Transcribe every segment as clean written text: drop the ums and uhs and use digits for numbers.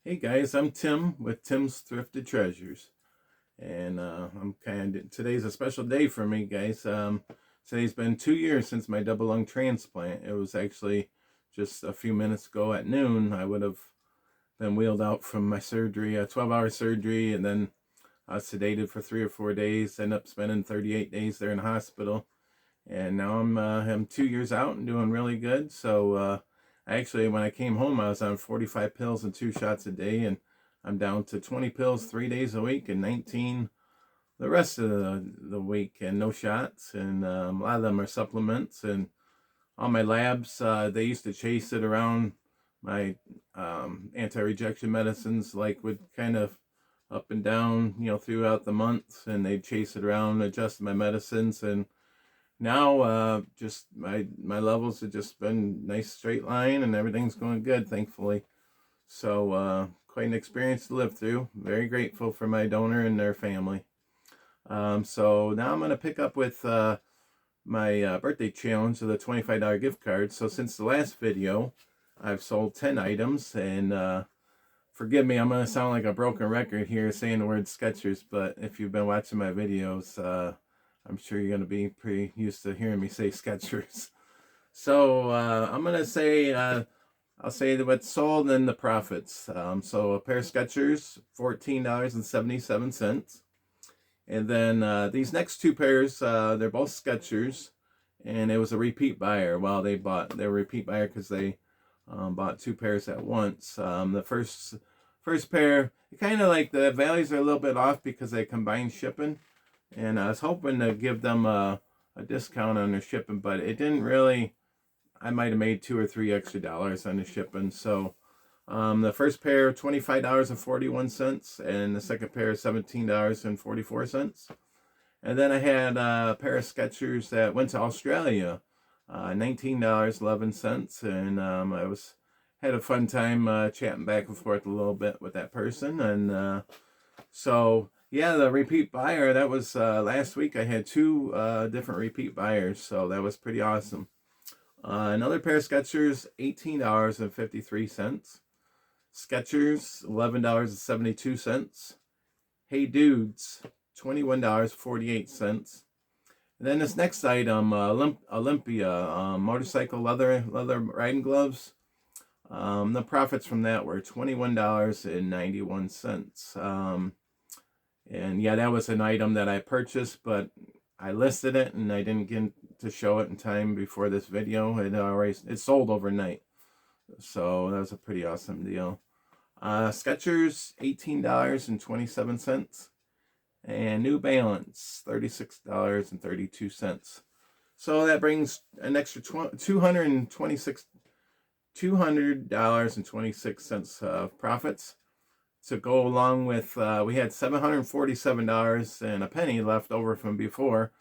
Hey guys, I'm Tim with Tim's Thrifted Treasures, and today's a special day for me, guys. Today's been 2 years since my double lung transplant. It was actually just a few minutes ago at noon. I would have been wheeled out from my surgery, a 12-hour surgery, and then I was sedated for 3 or 4 days. Ended up spending 38 days there in the hospital, and now I'm 2 years out and doing really good. So actually, when I came home, I was on 45 pills and 2 shots a day, and I'm down to 20 pills 3 days a week and 19 the rest of the week, and no shots. And a lot of them are supplements. And all my labs, they used to chase it around my anti-rejection medicines, like would kind of up and down, throughout the months, and they'd chase it around, adjust my medicines. And now just my levels have just been nice straight line, and everything's going good, thankfully. So quite an experience to live through. Very grateful for my donor and their family. So now I'm going to pick up with my birthday challenge of the $25 gift card. So since the last video, I've sold 10 items, and forgive me, I'm going to sound like a broken record here saying the word Skechers, but if you've been watching my videos, I'm sure you're going to be pretty used to hearing me say Skechers. So I'm going to say, I'll say what's sold and the profits. So a pair of Skechers, $14.77. And then these next two pairs, they're both Skechers, and it was a repeat buyer. Well, they were a repeat buyer because they bought two pairs at once. The first pair, kind of like the values are a little bit off because they combined shipping, and I was hoping to give them a discount on their shipping, but it didn't really. I might have made $2 or $3 extra on the shipping. So the first pair, $25.41, and the second pair, $17.44. And then I had a pair of Skechers that went to Australia, $19.11, and I had a fun time chatting back and forth a little bit with that person. And so yeah, the repeat buyer, that was last week. I had two different repeat buyers, so that was pretty awesome. Another pair of Skechers, $18.53. Skechers, $11.72. Hey Dudes, $21.48. And then this next item, Olympia, motorcycle leather riding gloves. The profits from that were $21.91. And yeah, that was an item that I purchased, but I listed it and I didn't get to show it in time before this video. It sold overnight. So that was a pretty awesome deal. Skechers, $18.27. And New Balance, $36.32. So that brings an extra $200.26 of profits to go along with, we had $747 and a penny left over from before.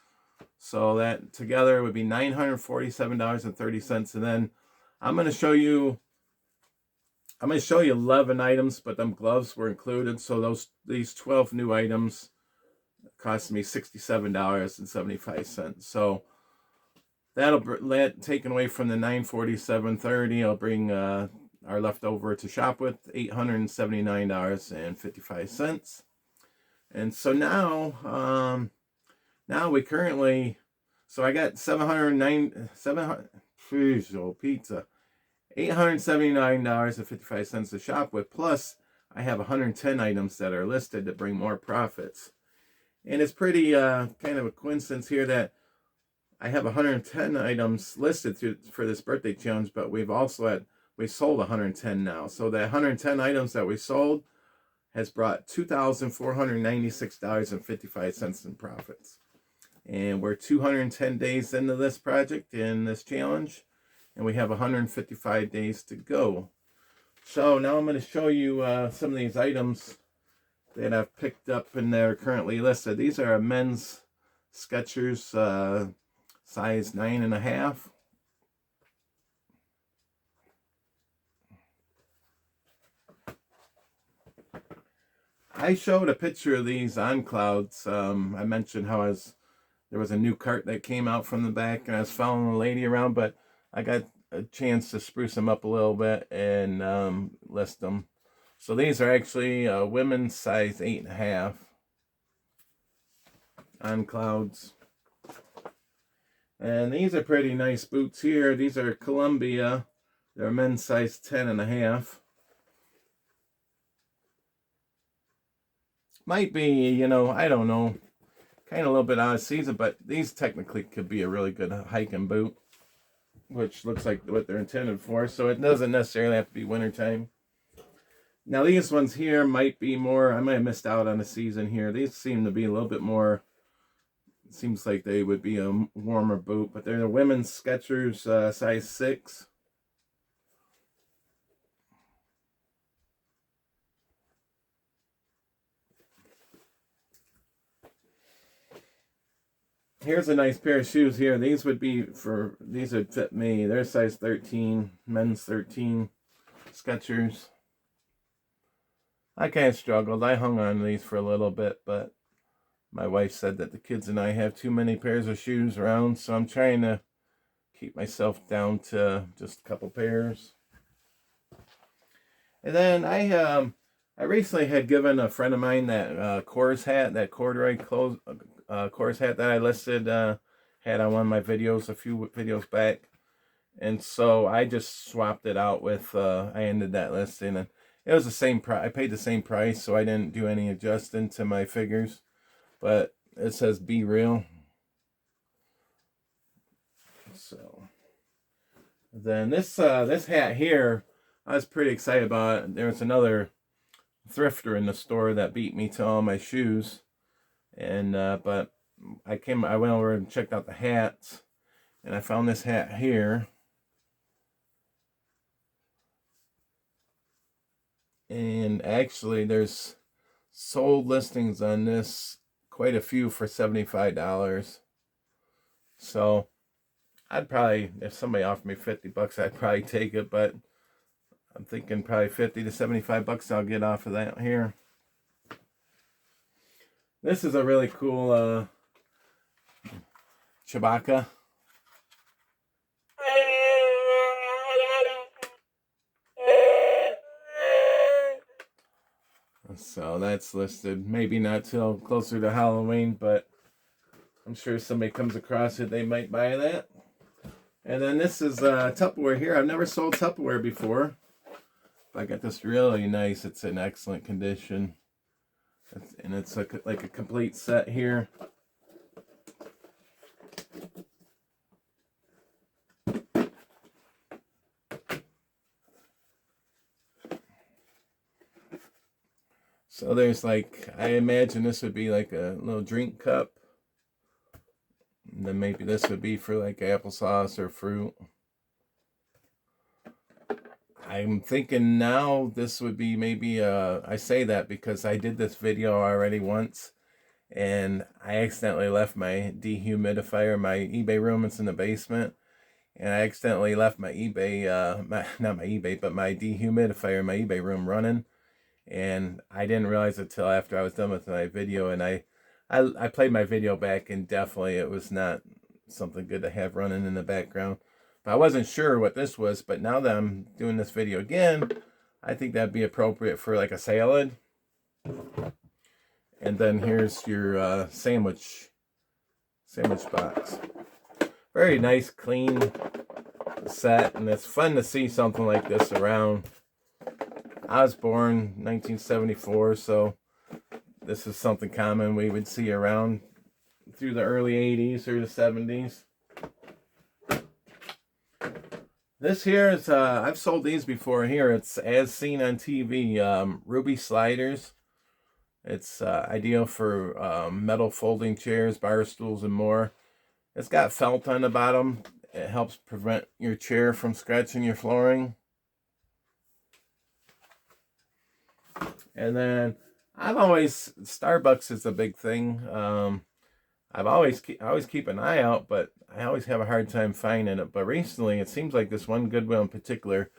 So that together would be $947.30. And then I'm going to show you 11 items, but them gloves were included. So these 12 new items cost me $67.75. So that'll taken away from the $947.30. I'll bring our leftover to shop with, $879.55. And so now we currently, so I got $879.55 to shop with, plus I have 110 items that are listed to bring more profits. And it's pretty kind of a coincidence here that I have 110 items listed for this birthday challenge, but we sold 110 now. So the 110 items that we sold has brought $2,496.55 in profits. And we're 210 days into this project, in this challenge, and we have 155 days to go. So now I'm going to show you some of these items that I've picked up and they're currently listed. These are a men's Skechers, size 9.5. I showed a picture of these on Clouds. I mentioned how there was a new cart that came out from the back, and I was following a lady around, but I got a chance to spruce them up a little bit and list them. So these are actually women's size 8.5 on Clouds. And these are pretty nice boots here. These are Columbia. They're men's size 10.5. Might be, you know, I don't know, kind of a little bit out of season, but these technically could be a really good hiking boot, which looks like what they're intended for. So it doesn't necessarily have to be wintertime. Now these ones here might be more, I might have missed out on the season here. These seem to be a little bit more, it seems like they would be a warmer boot, but they're the women's Skechers size 6. Here's a nice pair of shoes here. These would fit me. They're size 13, men's 13 Skechers. I kind of struggled. I hung on to these for a little bit, but my wife said that the kids and I have too many pairs of shoes around, so I'm trying to keep myself down to just a couple pairs. And then I recently had given a friend of mine that Coors hat, that corduroy Coors hat that I listed, had on one of my videos a few videos back. And so I just swapped it out with, I ended that listing, and it was the same price. I paid the same price, so I didn't do any adjusting to my figures. But it says Be Real. So then this hat here, I was pretty excited about it. There was another thrifter in the store that beat me to all my shoes, and but I went over and checked out the hats, and I found this hat here. And actually, there's sold listings on this, quite a few, for $75. So I'd probably, if somebody offered me $50, I'd probably take it, but I'm thinking probably $50 to $75 I'll get off of that here. This is a really cool Chewbacca. So that's listed. Maybe not till closer to Halloween, but I'm sure if somebody comes across it, they might buy that. And then this is Tupperware here. I've never sold Tupperware before. But I got this really nice. It's in excellent condition. And it's like a complete set here. So there's like, I imagine this would be like a little drink cup. And then maybe this would be for like applesauce or fruit. I'm thinking now this would be maybe, I say that because I did this video already once. And I accidentally left my dehumidifier, my eBay room, it's in the basement. And I accidentally left my eBay, not my eBay, but my dehumidifier in my eBay room running. And I didn't realize it till after I was done with my video, and I played my video back, and definitely it was not something good to have running in the background. But I wasn't sure what this was, but now that I'm doing this video again, I think that'd be appropriate for like a salad. And then here's your sandwich box. Very nice, clean set, and it's fun to see something like this around. I was born 1974, so this is something common we would see around through the early 80s or the 70s. This here is, I've sold these before here. It's As Seen on TV, Ruby sliders. It's ideal for metal folding chairs, bar stools, and more. It's got felt on the bottom. It helps prevent your chair from scratching your flooring. And then Starbucks is a big thing. I always keep an eye out, but I always have a hard time finding it. But recently, it seems like this one Goodwill in particular,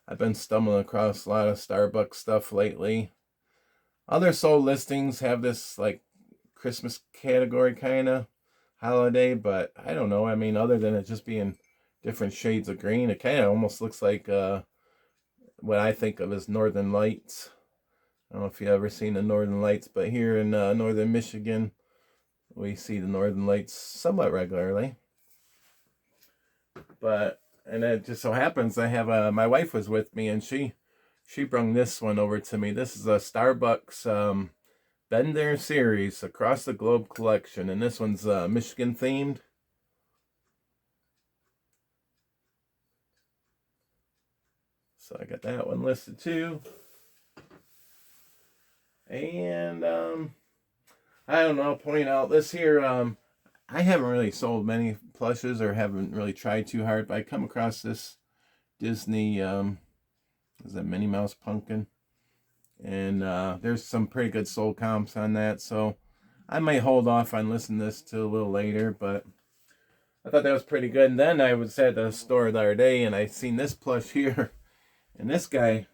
I've been stumbling across a lot of Starbucks stuff lately. Other sold listings have this like Christmas category kind of holiday, but I don't know. I mean, other than it just being different shades of green, it kind of almost looks like what I think of as Northern Lights. don't know if you ever seen the Northern Lights, but here in northern Michigan, we see the Northern Lights somewhat regularly. And it just so happens I have my wife was with me, and she brung this one over to me. This is a Starbucks Been There series across the globe collection, and this one's Michigan themed. So I got that one listed too. And I don't know, point out this here. I haven't really sold many plushes or haven't really tried too hard, but I come across this Disney is that Minnie Mouse pumpkin, and there's some pretty good sold comps on that, so I might hold off on listening to this till a little later, but I thought that was pretty good. And then I was at the store the other day and I seen this plush here, and this guy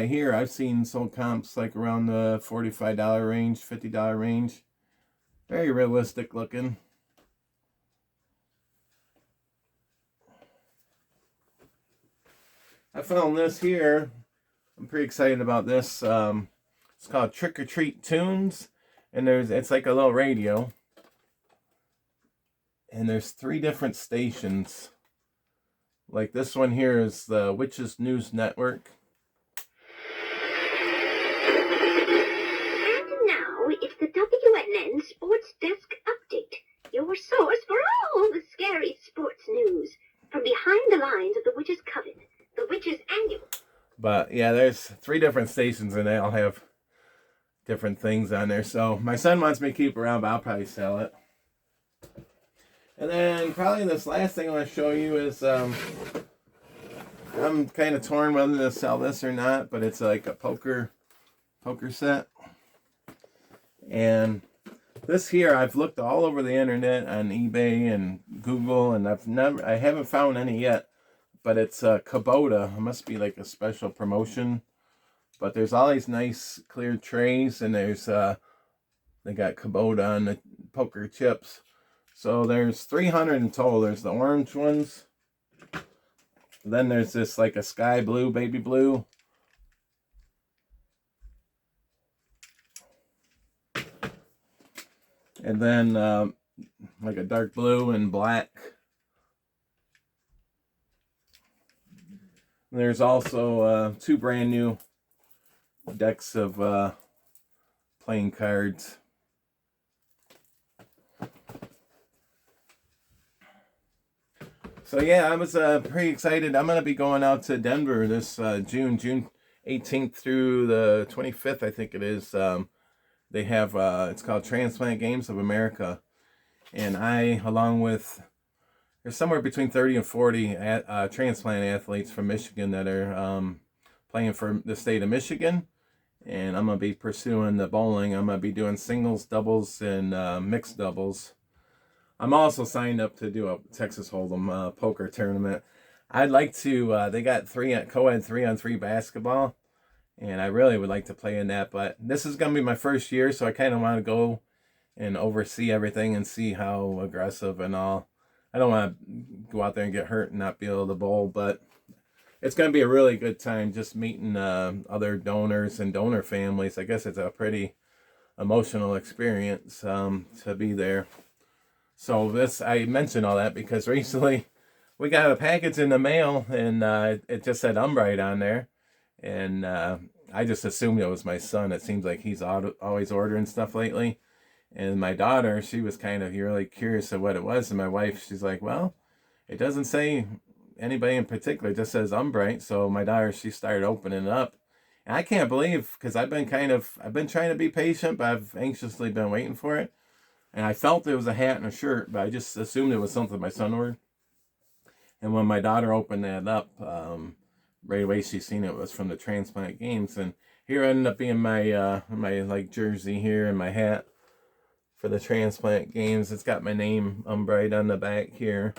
here, I've seen sold comps like around the $45 range, $50 range. Very realistic looking. I found this here. I'm pretty excited about this. It's called Trick or Treat Tunes, and it's like a little radio. And there's 3 different stations. Like this one here is the Witches News Network. And now it's the WNN Sports Desk Update, your source for all the scary sports news from behind the lines of the Witches' Coven, the Witches' Annual. But yeah, there's 3 different stations and they all have different things on there. So my son wants me to keep around, but I'll probably sell it. And then probably this last thing I want to show you is I'm kind of torn whether to sell this or not, but it's like a poker set. And this here, I've looked all over the internet on eBay and Google, and I haven't found any yet. But it's Kubota. It must be like a special promotion. But there's all these nice clear trays, and there's they got Kubota on the poker chips. So there's 300 in total. There's the orange ones. Then there's this like a sky blue, baby blue. And then like a dark blue and black. There's also 2 brand new decks of playing cards. So yeah, I was pretty excited. I'm going to be going out to Denver this June 18th through the 25th, I think it is. They have, it's called Transplant Games of America. And I, along with, there's somewhere between 30 and 40 transplant athletes from Michigan that are playing for the state of Michigan. And I'm going to be pursuing the bowling. I'm going to be doing singles, doubles, and mixed doubles. I'm also signed up to do a Texas Hold'em poker tournament. I'd like to, they got co-ed 3-on-3 basketball. And I really would like to play in that. But this is going to be my first year, so I kind of want to go and oversee everything and see how aggressive and all. I don't want to go out there and get hurt and not be able to bowl, but it's going to be a really good time just meeting other donors and donor families. I guess it's a pretty emotional experience to be there. So I mentioned all that because recently we got a package in the mail and it just said Umbright on there. And I just assumed it was my son. It seems like he's always ordering stuff lately. And my daughter, she was kind of really curious of what it was. And my wife, she's like, well, it doesn't say anybody in particular. It just says Umbright. So my daughter, she started opening it up. And I can't believe, because I've been trying to be patient, but I've anxiously been waiting for it. And I felt it was a hat and a shirt, but I just assumed it was something my son ordered. And when my daughter opened that up, right away she seen it was from the Transplant Games. And here ended up being my like jersey here and my hat for the Transplant Games. It's got my name Umbright on the back here.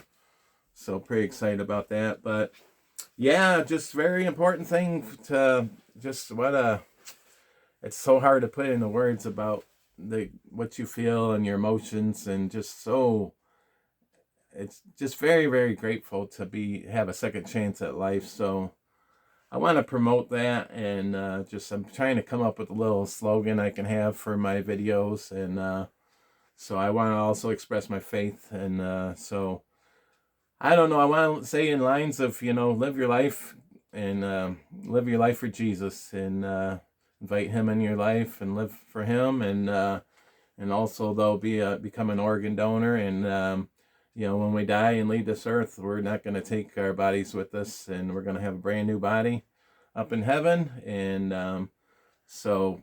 So pretty excited about that. But yeah, just very important thing to just it's so hard to put into words about what you feel and your emotions, and just so it's just very, very grateful to have a second chance at life. So I want to promote that, and I'm trying to come up with a little slogan I can have for my videos, and so I want to also express my faith, and so I don't know. I want to say in lines of, live your life, and live your life for Jesus, and invite Him in your life and live for Him, and also though become an organ donor, and when we die and leave this earth, we're not going to take our bodies with us, and we're going to have a brand new body up in heaven, and so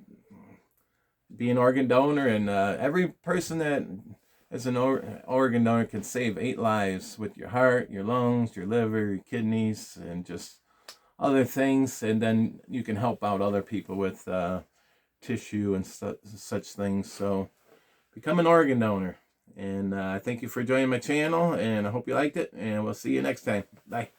be an organ donor, and every person that is an organ donor can save 8 lives with your heart, your lungs, your liver, your kidneys, and just other things, and then you can help out other people with tissue and such things. So become an organ donor, and thank you for joining my channel, and I hope you liked it, and we'll see you next time. Bye.